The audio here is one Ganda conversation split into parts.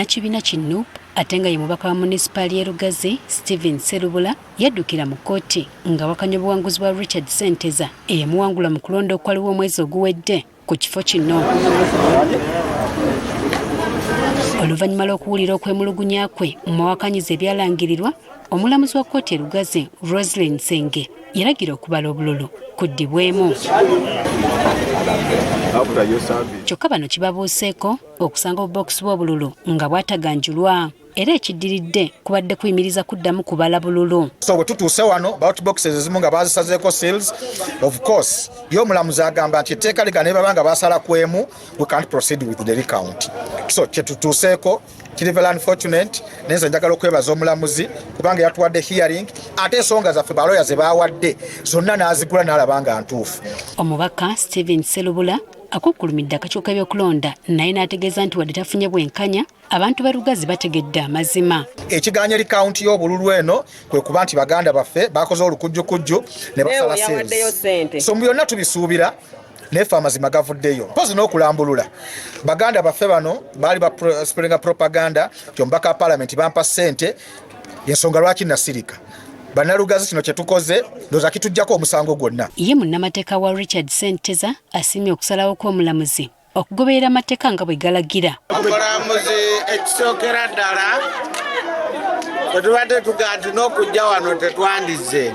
Munnakibina kino ate nga ye mubaka wa munisipaali y'e Lugazi Stephen Sserubula yaddukira mu kkooti nga wakanya obuwanguzi bwa Richard Ssenteza eyamuwangula mu kulonda okwaliwo omwezi oguwedde ku kifo kino. Oluvannyuma lw'okuwulira okwemulugunya kwe mu mawakanyizo ebyalangirirwa, omulamuzi wa kkooti e Lugazi Roselyn Nsenge yalagira okubala obululu kuddibwemu. Kyokka bano kibabuuseeko okusanga obubokisi bw'obululu nga bwataganjulwa era ekiddiridde kubadde kuyimiriza kuddamu kubala bululu. So bwe tutuuse wano ballot boxes ezimu nga bazisazeeko seals, of course ye omulamuzi agamba nti etteeka ligana ne baba nga basala kwemu, we can't proceed with the recount. So kye tutuuseeko kiri very unfortunate, nenze njagala okwebaza omulamuzi kubanga yatuwadde hearing ate ensonga zaffe baloya ze baawadde zonna n'azigula n'alaba nga ntuufu. Omubaka Stephen Sserubula akukkulumidde akakiiko k'ebyokulonda naye n'ategeeza nti wadde tafunye bwenkanya abantu ba Lugazi bategedde amazima. Ekiganya likawunti y'obululu eno kwe kuba nti baganda baffe bakoze olukujjukujju ne basala sales. So mu byonna tubisuubira nefe amazima gavuddeyo mpozi n'okulambulula baganda baffe bano baali baspreadinga propaganda nti omubaka wa paalamenti bampa ssente ensonga lwaki nasirika. Bannalugazi kino kye tukoze ndowooza kitujjako omusango gwonna. Ye munnamateeka wa Richard Ssenteza asiimye okusalawo kw'omulamuzi okugoberera amateeka nga bwe galagira. Omulamuzi ekisookera ddala bwe tubadde tugaa nti n'okujja wano tetwandize,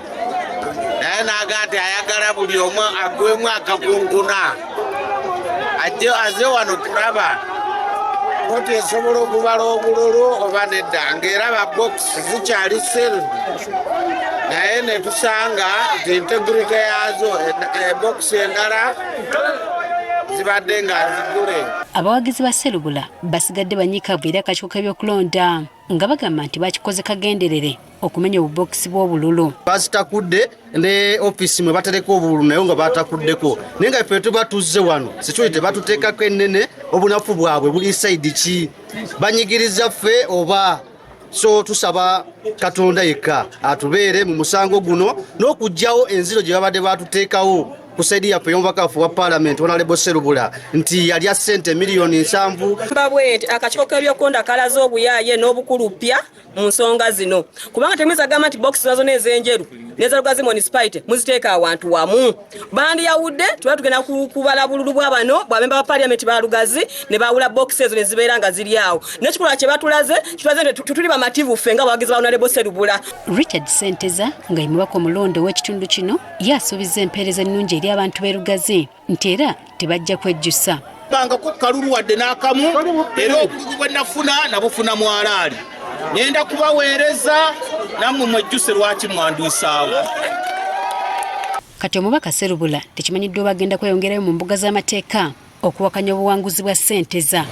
naye n'agaa nti ayagala buli omu agwemu akakunkuna aze wano kulaba koti esobola okubala obululu oba nedda ng'eraba bokisi zikyali sel, naye ne tusanga nti integrity yazo ebokisi endala zibadde nga nzigule. Abawagizi ba Sserubula basigadde banyiikaavu eri akakiiko k'ebyokulonda nga bagamba nti bakikoze kagenderere okumenya obubokisi bw'obululu. Bazitakudde ne ofiisi mwe batereka obululu naye nga batakuddeko, naye nga ffe tuba tuzze wano sikyo tebatuteekako ennene obunafu bwabwe buli sayidi ki banyigiriza ffe oba. So tusaba Katonda yekka atubeere mu musango guno n'okugyawo enziro gye babadde batuteekawo ku saidi yaffe y'omubaka waffe wa paalamenti Honorable Sserubula nti yalya ssente miliyoni 7. Mbabwete akakiiko k'ebyokulonda kalaze obuyaaye n'obukulupya mu nsonga zino kubanga temuyinza gamba nti bokisi nazo n'ez'enjeru n'eza Lugazi municipality muziteeka awantu wamu. Bandiyawudde tuba tugenda kubala bululu bwa bano bwabemba ba paalamenti ba Lugazi ne bawula bokisi ezo ne zibeera nga ziri awo. N'ekikolwa kye batulaze nti tutuli bamativu ffe nga abawagizi ba Honorable Sserubula. Richard Ssenteza nga ye mubaka omulonde w'ekitundu kino yasuubiza empeereza ennungi eri abantu b'e Lugazi nti era tebajja kwejjusa. Bangako kalulu wadde n'akamu era obululu bwe nafuna nabufuna mwalaali. Ngenda kubaweereza nammwe mwejjuse lwaki mwandwisaawo. Kati omubaka Sserubula tekimanyiddwa bagenda kweyongerayo mu mbuga z'amateeka okuwakanya obuwanguzi bwa Ssenteza.